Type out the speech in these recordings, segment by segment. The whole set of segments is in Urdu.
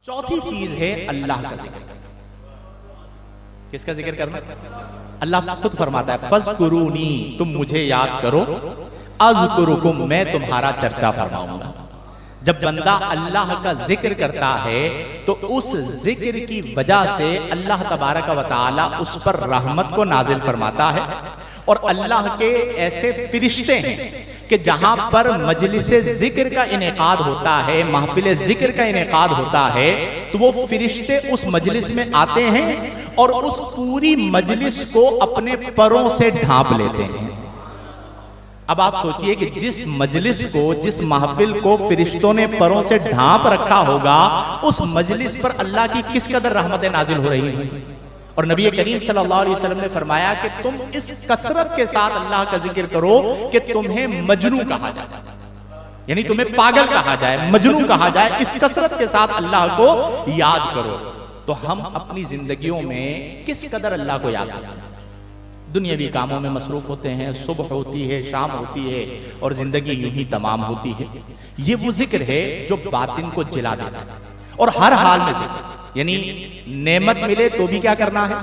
چوتھی چیز ہے اللہ کا ذکر کرنا. کس کا ذکر کرنا؟ اللہ خود فرماتا ہے فَاذْكُرُونِي، تم مجھے یاد کرو، اذکرکم، میں تمہارا چرچا فرماؤں گا. جب بندہ اللہ کا ذکر کرتا ہے تو اس ذکر کی وجہ سے اللہ تبارک و تعالی اس پر رحمت کو نازل فرماتا ہے. اور اللہ کے ایسے فرشتے ہیں کہ جہاں پر مجلس ذکر کا انعقاد ہوتا ہے، محفل ذکر کا انعقاد ہوتا ہے، تو وہ فرشتے اس مجلس میں آتے ہیں اور اس پوری مجلس کو اپنے پروں سے ڈھانپ لیتے ہیں. اب آپ سوچئے کہ جس مجلس کو، جس محفل کو فرشتوں نے پروں سے ڈھانپ رکھا ہوگا، اس مجلس پر اللہ کی کس قدر رحمتیں نازل ہو رہی ہیں. اور نبی کریم صلی اللہ علیہ وسلم نے فرمایا کہ تم اس کثرت کے ساتھ اللہ کا ذکر کرو کہ تمہیں مجنوں کہا جائے، یعنی تمہیں پاگل کہا جائے، مجنوں کہا جائے. اس کثرت کے ساتھ اللہ کو یاد کرو. تو ہم اپنی زندگیوں میں کس قدر اللہ کو یاد کرتے ہیں؟ دنیاوی کاموں میں مصروف ہوتے ہیں، صبح ہوتی ہے، شام ہوتی ہے، اور زندگی یوں ہی تمام ہوتی ہے. یہ وہ ذکر ہے جو باطن کو جلا دیتا ہے. اور ہر حال میں ذکر، یعنی نعمت ملے تو بھی کیا کرنا ہے،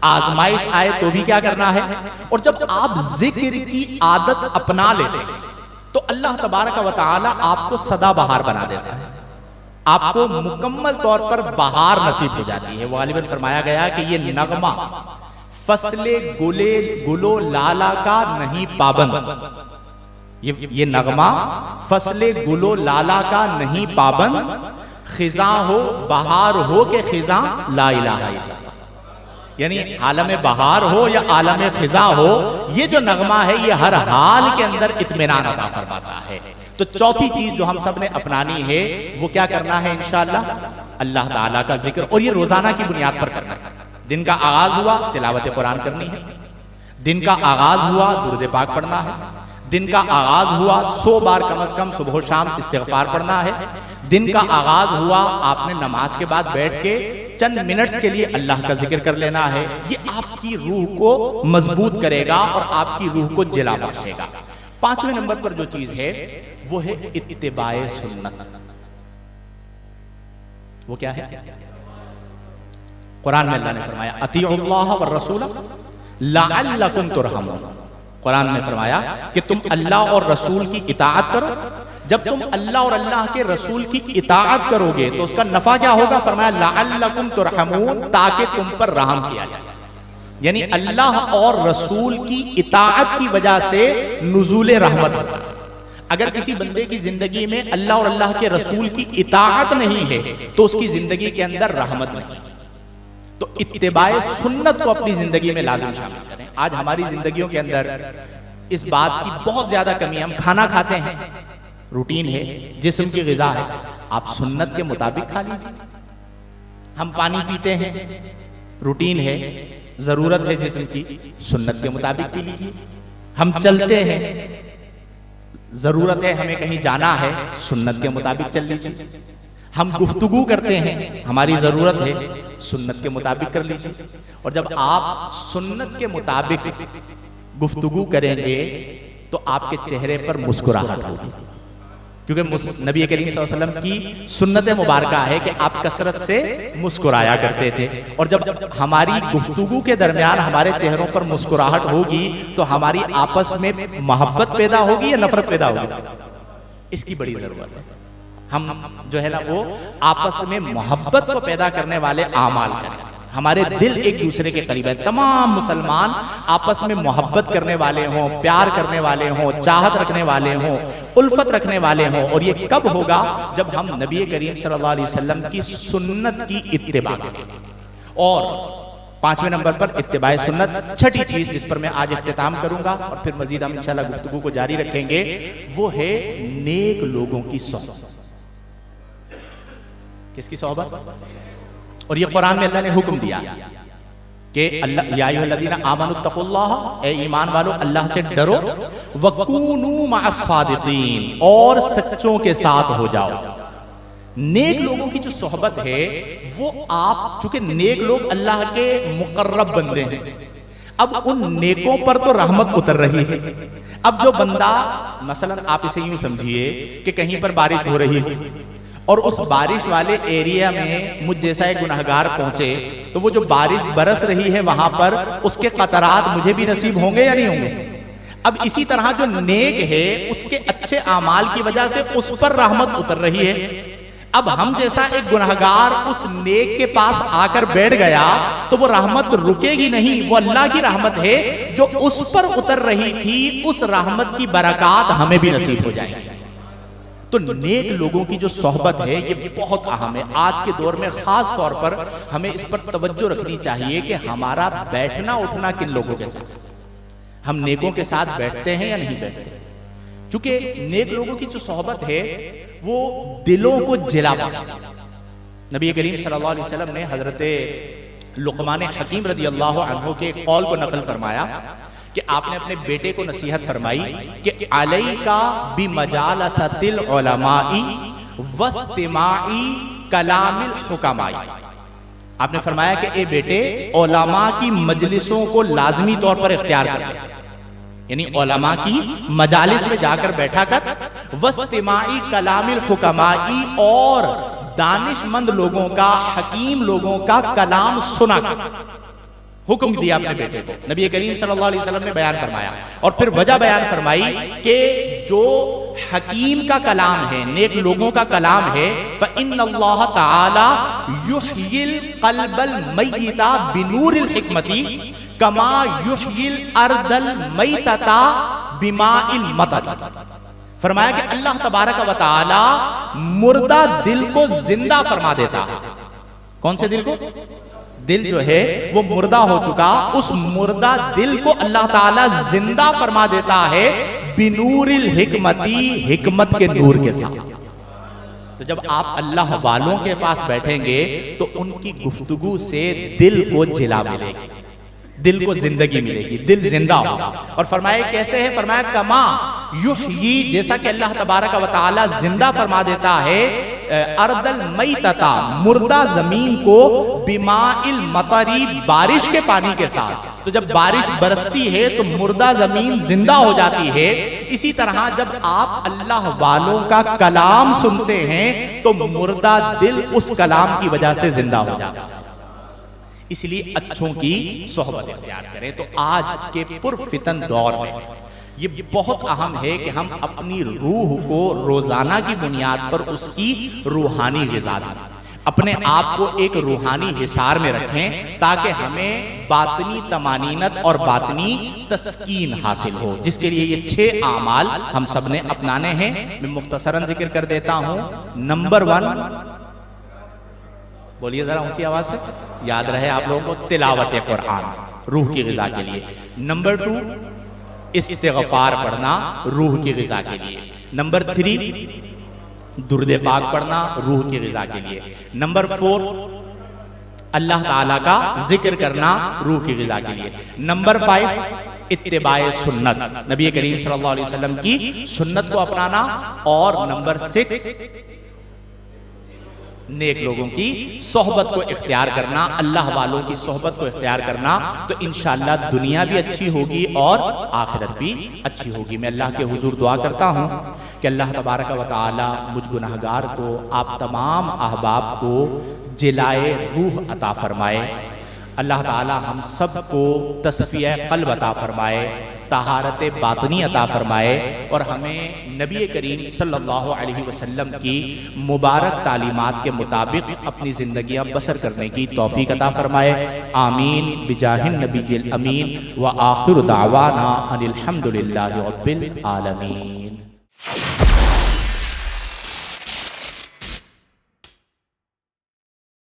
آزمائش آئے تو بھی کیا کرنا ہے. اور جب آپ ذکر کی عادت اپنا لیتے ہیں تو اللہ تبارک و تعالی آپ کو سدا بہار بنا دیتا ہے، آپ کو مکمل طور پر بہار نصیب ہو جاتی ہے. وہ غالباً فرمایا گیا کہ یہ نغمہ فصل گلو لالا کا نہیں پابند، یہ نغمہ فصل گلو لالا کا نہیں پابند، خزاں ہو بہار ہو کہ خزاں لا الہ الا اللہ. یعنی عالم بہار ہو یا عالم خزاں ہو، یہ جو نغمہ ہے یہ ہر حال کے اندر اطمینان عطا فرماتا ہے. تو چوتھی چیز جو ہم سب نے اپنانی ہے وہ کیا کرنا ہے انشاءاللہ؟ اللہ تعالیٰ کا ذکر. اور یہ روزانہ کی بنیاد پر کرنا ہے. دن کا آغاز ہوا تلاوت قرآن کرنی ہے، دن کا آغاز ہوا درود پاک پڑھنا ہے، دن کا آغاز ہوا 100 بار کم از کم صبح و شام استغفار پڑھنا ہے، دن کا آغاز ہوا آپ نے نماز کے بعد بیٹھ کے چند منٹس کے لیے اللہ کا ذکر کر لینا ہے. یہ آپ کی روح کو مضبوط کرے گا اور آپ کی روح کو جلا بخشے گا. پانچویں نمبر پر جو چیز ہے وہ ہے اتباع سنت. وہ کیا ہے؟ قرآن میں اللہ نے فرمایا اطیعوا اللہ والرسول لعلکم ترحمون. قرآن میں فرمایا کہ تم اللہ اور رسول کی اطاعت کرو. جب تم اللہ اور اللہ کے رسول کی اطاعت کرو گے تو اس کا نفع کیا ہوگا؟ فرمایا لعلکم ترحمون، تاکہ تم پر رحم کیا جائے. یعنی اللہ اور رسول کی اطاعت کی وجہ سے نزول رحمت ہوتا ہے. اگر کسی بندے کی زندگی میں اللہ اور اللہ کے رسول کی اطاعت نہیں ہے تو اس کی زندگی کے اندر رحمت نہیں. تو اتباع سنت کو اپنی زندگی میں لازم شامل کریں. آج ہماری زندگیوں کے اندر اس بات کی بہت زیادہ کمی ہے. ہم کھانا کھاتے ہیں، روٹین ہے، جسم کی غذا ہے، آپ سنت کے مطابق کھا لیجیے. ہم پانی پیتے ہیں، روٹین ہے، ضرورت ہے جسم کی، سنت کے مطابق پی لیجیے. ہم چلتے ہیں، ضرورت ہے ہمیں کہیں جانا ہے، سنت کے مطابق چل لیجیے. ہم گفتگو کرتے ہیں، ہماری ضرورت ہے، سنت کے مطابق کر لیجیے. اور جب آپ سنت کے مطابق گفتگو کریں گے تو آپ کے چہرے پر مسکراہٹ ہوگی، کیونکہ نبی کریم صلی اللہ علیہ وسلم کی سنت مبارکہ ہے کہ آپ کثرت سے مسکرایا کرتے تھے. اور جب ہماری گفتگو کے درمیان ہمارے چہروں پر مسکراہٹ ہوگی تو ہماری آپس میں محبت پیدا ہوگی یا نفرت پیدا ہوگی؟ اس کی بڑی ضرورت ہے. ہم جو ہے نا وہ آپس میں محبت کو پیدا کرنے والے اعمال کریں. ہمارے دل ایک دوسرے کے قریب ہے. تمام مسلمان آپس میں محبت کرنے والے ہوں، پیار کرنے والے ہوں، چاہت رکھنے والے ہوں، الفت رکھنے والے ہوں. اور یہ کب ہوگا؟ جب ہم نبی کریم صلی اللہ علیہ وسلم کی سنت کی اتباع کریں. اور پانچویں نمبر پر اتباع سنت. چھٹی چیز جس پر میں آج اختتام کروں گا اور پھر مزید ہم انشاءاللہ گفتگو کو جاری رکھیں گے، وہ ہے نیک لوگوں کی صحبت. کس کی صحبت؟ اور یہ قرآن میں اللہ نے حکم دیا کہ یا ایھا الذین آمنوا اتقوا اللہ، اے ایمان والو اللہ سے ڈرو، وکونوا مع الصادقین، اور سچوں کے ساتھ ہو جاؤ. نیک لوگوں کی جو صحبت ہے وہ آپ، چونکہ نیک لوگ اللہ کے مقرب بندے ہیں، اب ان نیکوں پر تو رحمت اتر رہی ہے. اب جو بندہ مثلا آپ اسے یوں سمجھیے کہ کہیں پر بارش ہو رہی ہے اور اس بارش والے ایریا میں مجھ جیسا ایک گنہگار پہنچے تو وہ جو بارش برس رہی ہے وہاں پر اس کے قطرات مجھے بھی نصیب ہوں گے یا نہیں ہوں گے؟ اب اسی طرح جو نیک ہے اس کے اچھے اعمال کی وجہ سے اس پر رحمت اتر رہی ہے. اب ہم جیسا ایک گنہگار اس نیک کے پاس آ کر بیٹھ گیا تو وہ رحمت رکے گی نہیں، وہ اللہ کی رحمت ہے جو اس پر اتر رہی تھی، اس رحمت کی برکات ہمیں بھی نصیب ہو جائیں گی. تو نیک لوگوں کی جو صحبت ہے یہ بہت اہم ہے. آج کے دور میں خاص طور پر ہمیں اس پر توجہ رکھنی چاہیے کہ ہمارا بیٹھنا اٹھنا کن لوگوں کے ساتھ، ہم نیکوں کے ساتھ بیٹھتے ہیں یا نہیں بیٹھتے. چونکہ نیک لوگوں کی جو صحبت ہے وہ دلوں کو جلا بخشتی ہے. نبی کریم صلی اللہ علیہ وسلم نے حضرت لقمان حکیم رضی اللہ عنہ کے قول کو نقل فرمایا کہ آپ نے اپنے بیٹے کو نصیحت فرمائی کہ علیکا بمجالست العلماء واستماع کلام الحکماء. آپ نے فرمایا کہ اے بیٹے علماء کی مجلسوں کو لازمی طور پر اختیار کر، یعنی علماء کی مجالس میں جا کر بیٹھا کر، واستماع کلام الحکماء اور دانش مند لوگوں کا، حکیم لوگوں کا کلام سنا کر. حکم دیا اپنے بیٹے کو. نبی کریم صلی اللہ علیہ وسلم نے بیان فرمایا اور پھر وجہ بیان فرمائی کہ جو حکیم کا کلام ہے، نیک لوگوں کا کلام ہے، فَإِنَّ اللَّهَ تَعَالَى يُحْيِي الْقَلْبَ الْمَيِّتَ بِنُورِ الْحِكْمَةِ كَمَا يُحْيِي الْأَرْضَ الْمَيْتَةَ بِمَاءِ الْمَطَرِ. فرمایا کہ اللہ تبارک و تعالی مردہ دل کو زندہ فرما دیتا ہے. کون سے دل کو؟ دل جو ہے وہ مردہ ہو چکا، اس مردہ دل کو اللہ تعالیٰ زندہ فرما دیتا ہے بنور الحکمتی، حکمت کے نور کے ساتھ. تو جب آپ اللہ والوں کے پاس بیٹھیں گے تو ان کی گفتگو سے دل کو جلا ملے گی، دل کو زندگی ملے گی، دل زندہ ہوگا. اور فرمایا کیسے ہے؟ فرمایا کما یحیی، جیسا کہ اللہ تبارک و تعالی زندہ فرما دیتا ہے ارض المیتتا، مردہ زمین کو، بماء المطری، بارش کے پانی کے ساتھ. تو جب بارش برستی ہے تو مردہ زمین زندہ ہو جاتی ہے. اسی طرح جب آپ اللہ والوں کا کلام سنتے ہیں تو مردہ دل اس کلام کی وجہ سے زندہ ہو جاتا ہے. اس لیے اچھوں کی صحبت اختیار کریں. تو آج کے پرفتن دور میں یہ بہت اہم ہے کہ ہم اپنی روح کو روزانہ کی بنیاد پر اس کی روحانی غذا دیں، اپنے آپ کو ایک روحانی حصار میں رکھیں تاکہ ہمیں باطنی طمانینت اور باطنی تسکین حاصل ہو، جس کے لیے یہ 6 اعمال ہم سب نے اپنانے ہیں. میں مختصراً ذکر کر دیتا ہوں. نمبر 1، بولیے ذرا اونچی آواز سے، یاد رہے آپ لوگوں کو، تلاوت قرآن روح کی غذا کے لیے. نمبر 2، استغفار پڑھنا روح کی غذا کے لیے. نمبر 3، درود پاک پڑھنا روح کی غذا کے لیے. نمبر 4، اللہ تعالیٰ کا ذکر کرنا روح کی غذا کے لیے. نمبر 5، اتباع سنت، نبی کریم صلی اللہ علیہ وسلم کی سنت کو اپنانا. اور نمبر 6، نیک لوگوں کی صحبت کو اختیار کرنا، اللہ والوں کی صحبت کو اختیار کرنا. تو انشاءاللہ دنیا بھی اچھی ہوگی اور آخرت بھی اچھی ہوگی. میں اللہ کے حضور دعا کرتا ہوں کہ اللہ تبارک و تعالی مجھ گناہگار کو، آپ تمام احباب کو جلائے روح عطا فرمائے. اللہ تعالی ہم سب کو تصفیہ قلب عطا فرمائے، طہارت باطنی عطا فرمائے، اور ہمیں نبی کریم صلی اللہ علیہ وسلم کی مبارک تعلیمات کے مطابق اپنی زندگیاں بسر کرنے کی توفیق عطا فرمائے. آمین بجاہ النبی الامین. وآخر دعوانا ان الحمد للہ رب العالمین.